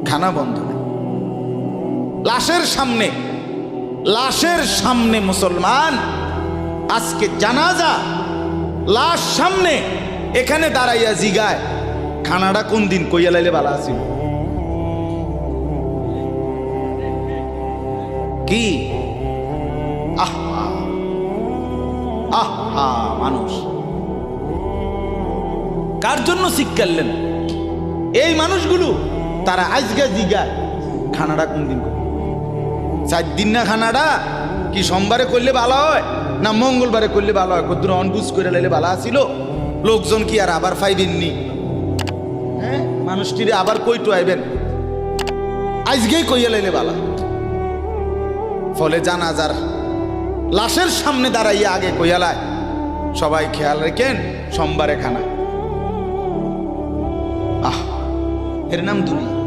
খানা বন্ধ নেই। লাশের সামনে মুসলমান আজকে জানাজা, লাশ সামনে, এখানে দাঁড়াইয়া জিগায় খানাটা কোন দিন কইয়া লাইলে ভালো আছিল। কি আহা আহা, মানুষ কার জন্য শিক্ষালেন? এই মানুষগুলো তারা আজকে জিগায় খানাটা কোন দিন করবে। 4 দিন না খানাটা কি সোমবারে করলে ভালো হয় না মঙ্গলবারে করলে ভালো হয়? কত অনবুঝ করে লাইলে ভালো আছিল। লোকজন কি আর আবার পাইবেননি? হ্যাঁ, মানুষটিরে আবার কইটো আইবেন, আজকেই কইয়া লাইলে ভালো। ফলে জানাজার লাশের সামনে দাঁড়াইয়া আগে কইয়ালায় সবাই খেয়াল রেখেন সোমবারে খানা। আহ, এর নাম দুনিয়া।